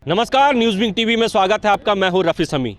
नमस्कार, news wing TV में स्वागत है आपका। मैं हूं रफ़ी समी।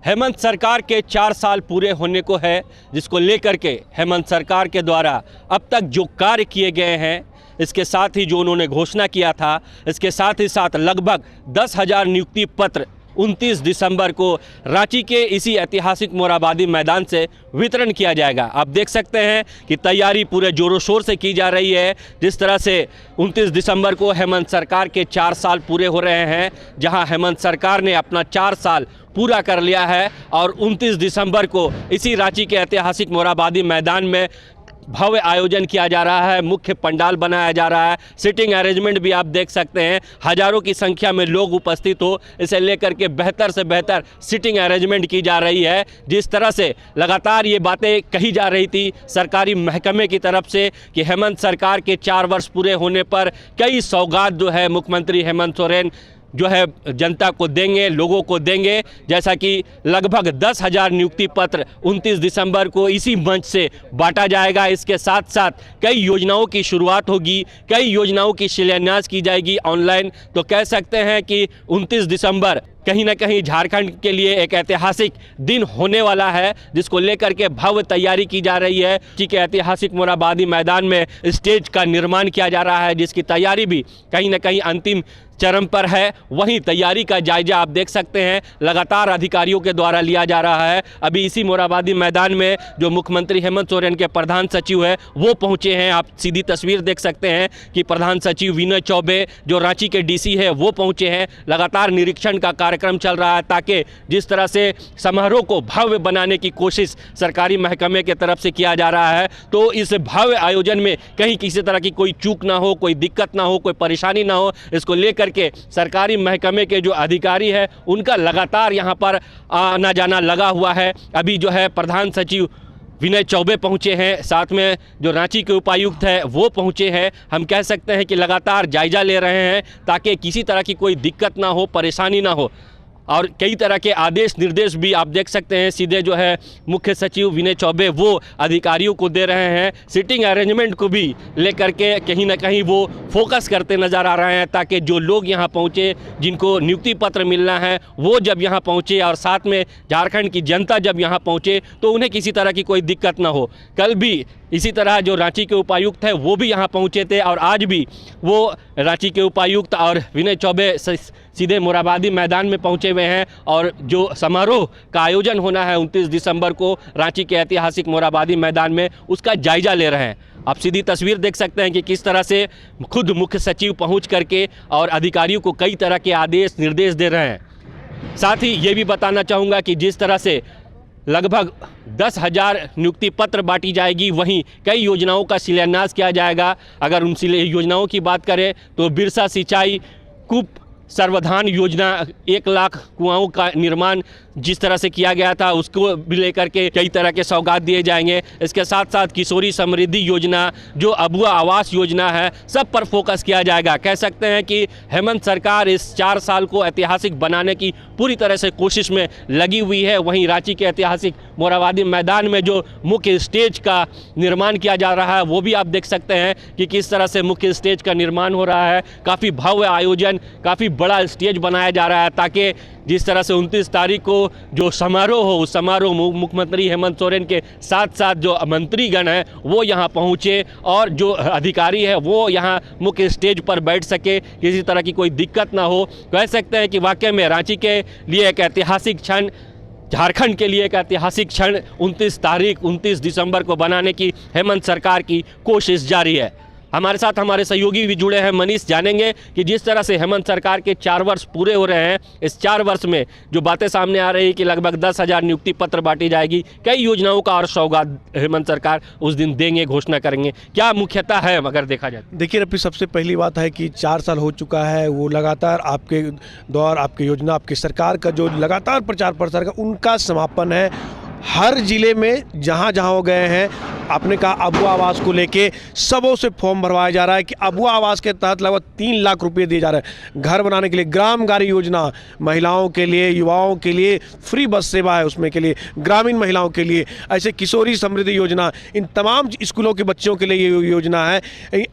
हेमंत सरकार के 4 साल पूरे होने को है, जिसको लेकर के हेमंत सरकार के द्वारा अब तक जो कार्य किए गए हैं, इसके साथ ही जो उन्होंने घोषणा किया था, इसके साथ ही साथ लगभग 10,000 नियुक्ति पत्र 29 दिसंबर को रांची के इसी ऐतिहासिक मोरहाबादी मैदान से वितरण किया जाएगा। आप देख सकते हैं कि तैयारी पूरे जोरों शोर से की जा रही है। जिस तरह से 29 दिसंबर को हेमंत सरकार के 4 साल पूरे हो रहे हैं, जहां हेमंत सरकार ने अपना 4 साल पूरा कर लिया है और 29 दिसंबर को इसी रांची के ऐतिहासिक मोरहाबादी मैदान में भव्य आयोजन किया जा रहा है। मुख्य पंडाल बनाया जा रहा है। सिटिंग अरेंजमेंट भी आप देख सकते हैं, हजारों की संख्या में लोग उपस्थित हो, इसे लेकर के बेहतर से बेहतर सिटिंग अरेंजमेंट की जा रही है। जिस तरह से लगातार ये बातें कही जा रही थी सरकारी महकमे की तरफ से कि हेमंत सरकार के 4 वर्ष पूरे होने पर कई सौगात जो है मुख्यमंत्री हेमंत सोरेन जो है जनता को देंगे, लोगों को देंगे, जैसा कि लगभग 10,000 नियुक्ति पत्र 29 दिसंबर को इसी मंच से बांटा जाएगा। इसके साथ साथ कई योजनाओं की शुरुआत होगी, कई योजनाओं की शिलान्यास की जाएगी ऑनलाइन। तो कह सकते हैं कि 29 दिसंबर कहीं ना कहीं झारखंड के लिए एक ऐतिहासिक दिन होने वाला है, जिसको लेकर के भव्य तैयारी की जा रही है। कि ऐतिहासिक मोरहाबादी मैदान में स्टेज का निर्माण किया जा रहा है, जिसकी तैयारी भी कहीं ना कहीं अंतिम चरम पर है। वहीं तैयारी का जायजा आप देख सकते हैं लगातार अधिकारियों के द्वारा लिया जा रहा है। अभी इसी मोरहाबादी मैदान में जो मुख्यमंत्री हेमंत सोरेन के प्रधान सचिव है वो पहुंचे हैं। आप सीधी तस्वीर देख सकते हैं कि प्रधान सचिव विनय चौबे जो रांची के डीसी है वो पहुंचे हैं। लगातार निरीक्षण का कार्यक्रम चल रहा है, ताकि जिस तरह से समारोह को भव्य बनाने की कोशिश सरकारी महकमे के तरफ से किया जा रहा है, तो इस भव्य आयोजन में कहीं किसी तरह की कोई चूक ना हो, कोई दिक्कत ना हो, कोई परेशानी ना हो, इसको लेकर के सरकारी महकमे के जो अधिकारी है उनका लगातार यहां पर आना जाना लगा हुआ है। अभी जो है प्रधान सचिव विनय चौबे पहुंचे हैं, साथ में जो रांची के उपायुक्त है वो पहुंचे हैं। हम कह सकते हैं कि लगातार जायजा ले रहे हैं ताकि किसी तरह की कोई दिक्कत ना हो, परेशानी ना हो। और कई तरह के आदेश निर्देश भी आप देख सकते हैं सीधे जो है मुख्य सचिव विनय चौबे वो अधिकारियों को दे रहे हैं। सिटिंग अरेंजमेंट को भी लेकर के कहीं ना कहीं वो फोकस करते नज़र आ रहे हैं, ताकि जो लोग यहाँ पहुँचे, जिनको नियुक्ति पत्र मिलना है, वो जब यहाँ पहुँचे और साथ में झारखंड की जनता जब यहाँ पहुँचे तो उन्हें किसी तरह की कोई दिक्कत ना हो। कल भी इसी तरह जो रांची के उपायुक्त है वो भी यहाँ पहुँचे थे और आज भी वो रांची के उपायुक्त और विनय चौबे सीधे मोरहाबादी मैदान में पहुँचे हुए हैं। और जो समारोह का आयोजन होना है 29 दिसंबर को रांची के ऐतिहासिक मोरहाबादी मैदान में, उसका जायजा ले रहे हैं। आप सीधी तस्वीर देख सकते हैं कि किस तरह से खुद मुख्य सचिव पहुँच करके और अधिकारियों को कई तरह के आदेश निर्देश दे रहे हैं। साथ ही ये भी बताना चाहूँगा कि जिस तरह से लगभग 10,000 नियुक्ति पत्र बांटी जाएगी, वहीं कई योजनाओं का शिलान्यास किया जाएगा। अगर उन योजनाओं की बात करें तो बिरसा सिंचाई कूप सर्वधान योजना, 1 लाख कुआंओं का निर्माण जिस तरह से किया गया था उसको भी लेकर के कई तरह के सौगात दिए जाएंगे। इसके साथ साथ किशोरी समृद्धि योजना, जो अबुआ आवास योजना है, सब पर फोकस किया जाएगा। कह सकते हैं कि हेमंत सरकार इस 4 साल को ऐतिहासिक बनाने की पूरी तरह से कोशिश में लगी हुई है। वहीं रांची के ऐतिहासिक मोरहाबादी मैदान में जो मुख्य स्टेज का निर्माण किया जा रहा है वो भी आप देख सकते हैं कि किस तरह से मुख्य स्टेज का निर्माण हो रहा है। काफ़ी भव्य आयोजन, काफ़ी बड़ा स्टेज बनाया जा रहा है, ताकि जिस तरह से 29 तारीख को जो समारोह हो, उस समारोह मुख्यमंत्री हेमंत सोरेन के साथ साथ जो मंत्रीगण हैं वो यहाँ पहुँचे और जो अधिकारी है वो यहाँ मुख्य स्टेज पर बैठ सके, किसी तरह की कोई दिक्कत ना हो। कह सकते हैं कि वाकई में रांची के लिए एक ऐतिहासिक क्षण, झारखंड के लिए एक ऐतिहासिक क्षण 29 दिसंबर को बनाने की हेमंत सरकार की कोशिश जारी है। हमारे साथ हमारे सहयोगी भी जुड़े हैं, मनीष। जानेंगे कि जिस तरह से हेमंत सरकार के 4 वर्ष पूरे हो रहे हैं, इस 4 वर्ष में जो बातें सामने आ रही है कि लगभग 10,000 नियुक्ति पत्र बांटी जाएगी, कई योजनाओं का और सौगात हेमंत सरकार उस दिन देंगे, घोषणा करेंगे, क्या मुख्यतः है अगर देखा जाए? देखिए रफी, सबसे पहली बात है कि 4 साल हो चुका है, वो लगातार आपके दौर, आपकी योजना, आपकी सरकार का जो लगातार प्रचार प्रसार का उनका समापन है। हर जिले में जहाँ जहाँ वो गए हैं आपने कहा अबुआ आवास को लेके सबों से फॉर्म भरवाया जा रहा है कि अबुआ आवास के तहत लगभग 3 लाख रुपए दिए जा रहे हैं घर बनाने के लिए। ग्राम गाड़ी योजना महिलाओं के लिए, युवाओं के लिए फ्री बस सेवा है उसमें के लिए, ग्रामीण महिलाओं के लिए, ऐसे किशोरी समृद्धि योजना, इन तमाम स्कूलों के बच्चों के लिए ये योजना है।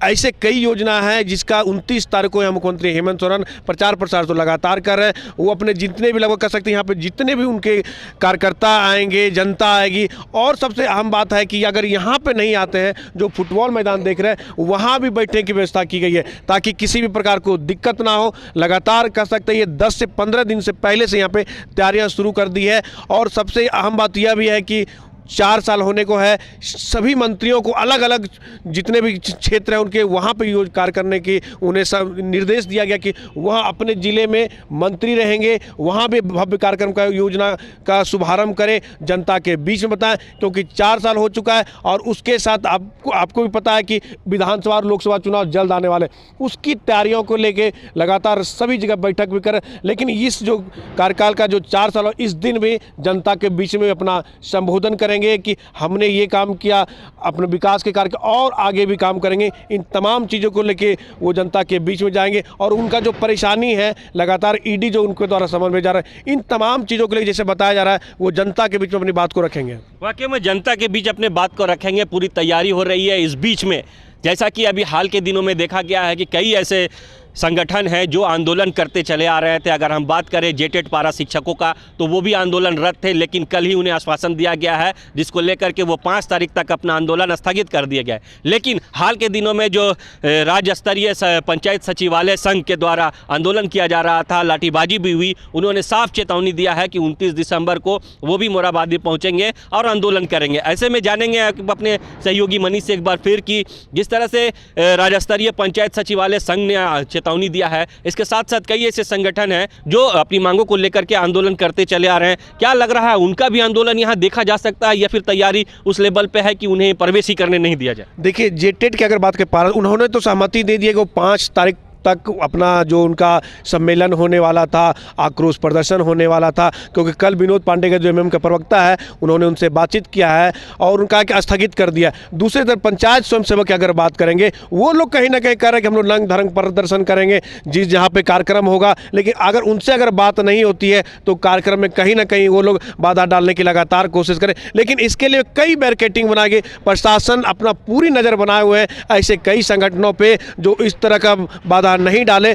ऐसे कई योजना है जिसका 29 तारीख को यहाँ मुख्यमंत्री हेमंत सोरेन प्रचार प्रसार तो लगातार कर रहे हैं। वो अपने जितने भी लगभग कर सकते हैं, यहाँ पे जितने भी उनके कार्यकर्ता आएंगे, जनता आएगी। और सबसे अहम बात है कि अगर यहाँ पे नहीं आते हैं, जो फुटबॉल मैदान देख रहे हैं वहाँ भी बैठने की व्यवस्था की गई है ताकि किसी भी प्रकार को दिक्कत ना हो। लगातार कर सकते हैं, ये 10 से 15 दिन से पहले से यहाँ पे तैयारियाँ शुरू कर दी है। और सबसे अहम बात यह भी है कि 4 साल होने को है, सभी मंत्रियों को अलग अलग जितने भी क्षेत्र हैं उनके वहाँ पे कार्य करने की उन्हें सब निर्देश दिया गया कि वहाँ अपने ज़िले में मंत्री रहेंगे, वहाँ भी भव्य कार्यक्रम का योजना का शुभारंभ करें, जनता के बीच में बताएं। क्योंकि 4 साल हो चुका है और उसके साथ आपको भी पता है कि विधानसभा और लोकसभा चुनाव जल्द आने वाले, उसकी तैयारियों को लेके लगातार सभी जगह बैठक भी करें। लेकिन इस जो कार्यकाल का जो 4 साल, इस दिन भी जनता के बीच में अपना संबोधन करेंगे कि हमने ये काम किया, अपने विकास के कार्य और आगे भी काम करेंगे। इन तमाम चीज़ों को लेके वो जनता के बीच में जाएंगे और उनका जो परेशानी है लगातार ईडी जो उनके द्वारा समझ में जा रहा है, इन तमाम चीज़ों को लेकर जैसे बताया जा रहा है वो जनता के बीच में अपनी बात को रखेंगे। वाकई में जनता के बीच अपने बात को रखेंगे, पूरी तैयारी हो रही है। इस बीच में जैसा कि अभी हाल के दिनों में देखा गया है कि कई ऐसे संगठन हैं जो आंदोलन करते चले आ रहे थे। अगर हम बात करें जेटेट पारा शिक्षकों का, तो वो भी आंदोलनरत थे, लेकिन कल ही उन्हें आश्वासन दिया गया है जिसको लेकर के वो 5 तारीख तक अपना आंदोलन स्थगित कर दिया गया है। लेकिन हाल के दिनों में जो राज्य स्तरीय पंचायत सचिवालय संघ के द्वारा आंदोलन किया जा रहा था, लाठीबाजी भी हुई, उन्होंने साफ चेतावनी दिया है कि 29 दिसंबर को वो भी मोराबादी पहुँचेंगे और आंदोलन करेंगे। ऐसे में जानेंगे अपने सहयोगी मनीष से एक बार फिर कि जिस तरह से राज्य स्तरीय पंचायत सचिवालय संघ ने चेतावनी दिया है, इसके साथ साथ कई ऐसे संगठन हैं जो अपनी मांगों को लेकर के आंदोलन करते चले आ रहे हैं। क्या लग रहा है, उनका भी आंदोलन यहां देखा जा सकता है या फिर तैयारी उस लेवल पे है कि उन्हें प्रवेश ही करने नहीं दिया जाए? देखिए, जेटेट की अगर बात करें, उन्होंने तो सहमति दे दी है कि वो 5 तारीख तक अपना जो उनका सम्मेलन होने वाला था, आक्रोश प्रदर्शन होने वाला था, क्योंकि कल विनोद पांडे का जो एमएम का प्रवक्ता है उन्होंने उनसे बातचीत किया है और उनका कि स्थगित कर दिया। दूसरी तरफ पंचायत स्वयंसेवक की अगर बात करेंगे, वो लोग कहीं ना कहीं कह रहे हैं कि हम लोग नंग धरंग प्रदर्शन करेंगे जहाँ पे कार्यक्रम होगा। लेकिन अगर उनसे अगर बात नहीं होती है तो कार्यक्रम में कहीं ना कहीं वो लोग बाधा डालने की लगातार कोशिश करें। लेकिन इसके लिए कई बैरिकेडिंग बनाई गई, प्रशासन अपना पूरी नज़र बनाए हुए हैं ऐसे कई संगठनों पर जो इस तरह का बाधा नहीं डाले।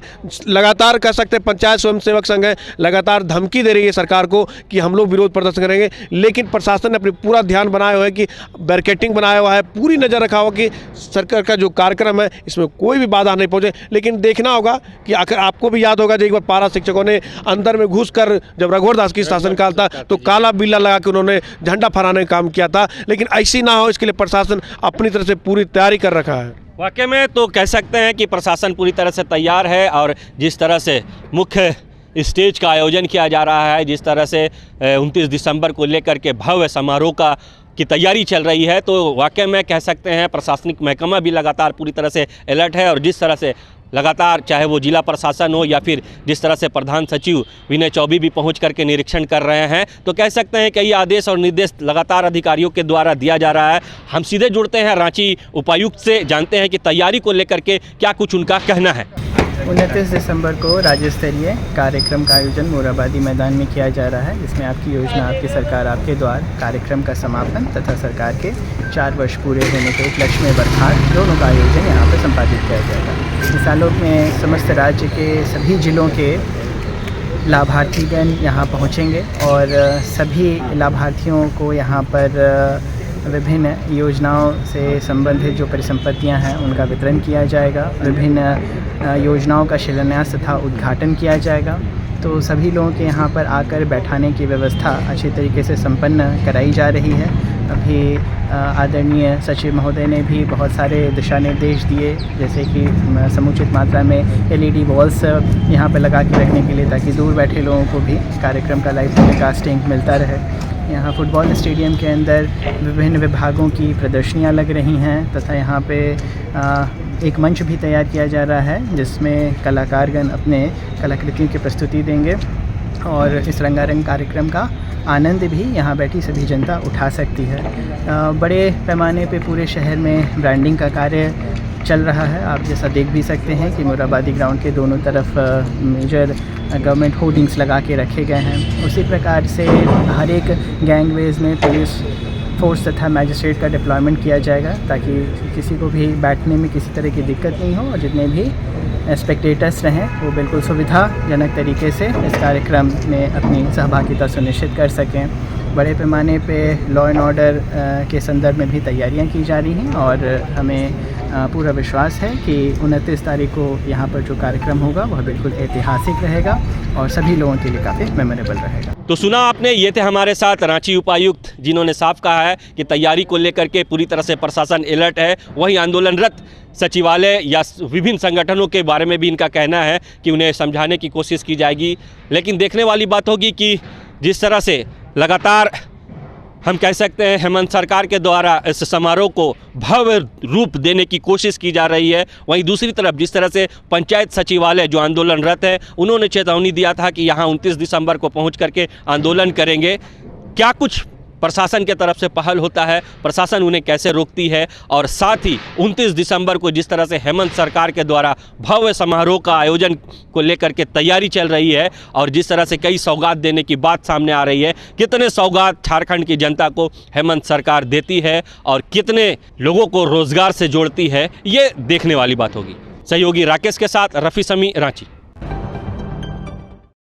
लगातार कह सकते हैं पंचायत स्वयंसेवक संघ है, लगातार धमकी दे रही है सरकार को कि हम लोग विरोध प्रदर्शन करेंगे। लेकिन प्रशासन ने अपनी पूरा ध्यान बनाया हुआ है कि बैरिकेडिंग बनाया हुआ है, पूरी नज़र रखा हुआ कि सरकार का जो कार्यक्रम है इसमें कोई भी बाधा नहीं पहुंचे। लेकिन देखना होगा कि आखिर आपको भी याद होगा, एक बार पारा शिक्षकों ने अंदर में घुसकर जब रघुवर दास की शासनकाल था तो काला बिल्ला लगा के उन्होंने झंडा फहराने का काम किया था। लेकिन ऐसी ना हो, इसके लिए प्रशासन अपनी तरफ से पूरी तैयारी कर रखा है। वाकई में तो कह सकते हैं कि प्रशासन पूरी तरह से तैयार है और जिस तरह से मुख्य स्टेज का आयोजन किया जा रहा है, जिस तरह से 29 दिसंबर को लेकर के भव्य समारोह की तैयारी चल रही है, तो वाकई में कह सकते हैं प्रशासनिक महकमा भी लगातार पूरी तरह से अलर्ट है। और जिस तरह से लगातार चाहे वो जिला प्रशासन हो या फिर जिस तरह से प्रधान सचिव विनय चौबे भी पहुंच करके निरीक्षण कर रहे हैं, तो कह सकते हैं कई आदेश और निर्देश लगातार अधिकारियों के द्वारा दिया जा रहा है। हम सीधे जुड़ते हैं रांची उपायुक्त से, जानते हैं कि तैयारी को लेकर के क्या कुछ उनका कहना है। 29 दिसंबर को राज्य स्तरीय कार्यक्रम का आयोजन मोराबादी मैदान में किया जा रहा है, जिसमें आपकी योजना आपकी सरकार आपके द्वार कार्यक्रम का समापन तथा सरकार के 4 वर्ष पूरे होने के उपलक्ष्य में वर्षगांठ दोनों का आयोजन यहाँ पर संपादित किया जाएगा। इस आलोक में समस्त राज्य के सभी जिलों के लाभार्थीगण यहाँ पहुँचेंगे और सभी लाभार्थियों को यहाँ पर विभिन्न योजनाओं से संबंधित जो परिसंपत्तियां हैं उनका वितरण किया जाएगा। विभिन्न योजनाओं का शिलान्यास तथा उद्घाटन किया जाएगा। तो सभी लोगों के यहाँ पर आकर बैठाने की व्यवस्था अच्छी तरीके से संपन्न कराई जा रही है। अभी आदरणीय सचिव महोदय ने भी बहुत सारे दिशा निर्देश दिए, जैसे कि समुचित मात्रा में LED वॉल्स यहाँ पर लगा के रखने के लिए, ताकि दूर बैठे लोगों को भी कार्यक्रम का लाइव टेलीकास्टिंग मिलता रहे। यहाँ फुटबॉल स्टेडियम के अंदर विभिन्न विभागों की प्रदर्शनियाँ लग रही हैं तथा यहाँ पे एक मंच भी तैयार किया जा रहा है जिसमें कलाकारगण अपने कलाकृतियों की प्रस्तुति देंगे और इस रंगारंग कार्यक्रम का आनंद भी यहाँ बैठी सभी जनता उठा सकती है। बड़े पैमाने पे पूरे शहर में ब्रांडिंग का कार्य चल रहा है। आप जैसा देख भी सकते हैं कि मोराबादी ग्राउंड के दोनों तरफ मेजर गवर्नमेंट होर्डिंग्स लगा के रखे गए हैं। उसी प्रकार से हर एक गैंगवेज में पुलिस फोर्स तथा मैजिस्ट्रेट का डिप्लॉयमेंट किया जाएगा ताकि किसी को भी बैठने में किसी तरह की दिक्कत नहीं हो और जितने भी स्पेक्टेटर्स रहें वो बिल्कुल सुविधाजनक तरीके से इस कार्यक्रम में अपनी सहभागिता सुनिश्चित कर सकें। बड़े पैमाने पे लॉ एंड ऑर्डर के संदर्भ में भी तैयारियां की जा रही हैं और हमें पूरा विश्वास है कि 29 तारीख को यहाँ पर जो कार्यक्रम होगा वह बिल्कुल ऐतिहासिक रहेगा और सभी लोगों के लिए काफ़ी मेमोरेबल रहेगा। तो सुना आपने, ये थे हमारे साथ रांची उपायुक्त जिन्होंने साफ कहा है कि तैयारी को लेकर के पूरी तरह से प्रशासन अलर्ट है। वहीं आंदोलनरत सचिवालय या विभिन्न संगठनों के बारे में भी इनका कहना है कि उन्हें समझाने की कोशिश की जाएगी। लेकिन देखने वाली बात होगी कि जिस तरह से लगातार हम कह सकते हैं हेमंत सरकार के द्वारा इस समारोह को भव्य रूप देने की कोशिश की जा रही है, वहीं दूसरी तरफ जिस तरह से पंचायत सचिवालय जो आंदोलनरत है उन्होंने चेतावनी दिया था कि यहाँ 29 दिसंबर को पहुँच करके आंदोलन करेंगे। क्या कुछ प्रशासन के तरफ से पहल होता है, प्रशासन उन्हें कैसे रोकती है, और साथ ही 29 दिसंबर को जिस तरह से हेमंत सरकार के द्वारा भव्य समारोह का आयोजन को लेकर के तैयारी चल रही है और जिस तरह से कई सौगात देने की बात सामने आ रही है, कितने सौगात झारखंड की जनता को हेमंत सरकार देती है और कितने लोगों को रोजगार से जोड़ती है, ये देखने वाली बात होगी। सहयोगी राकेश के साथ रफ़ी समी, रांची।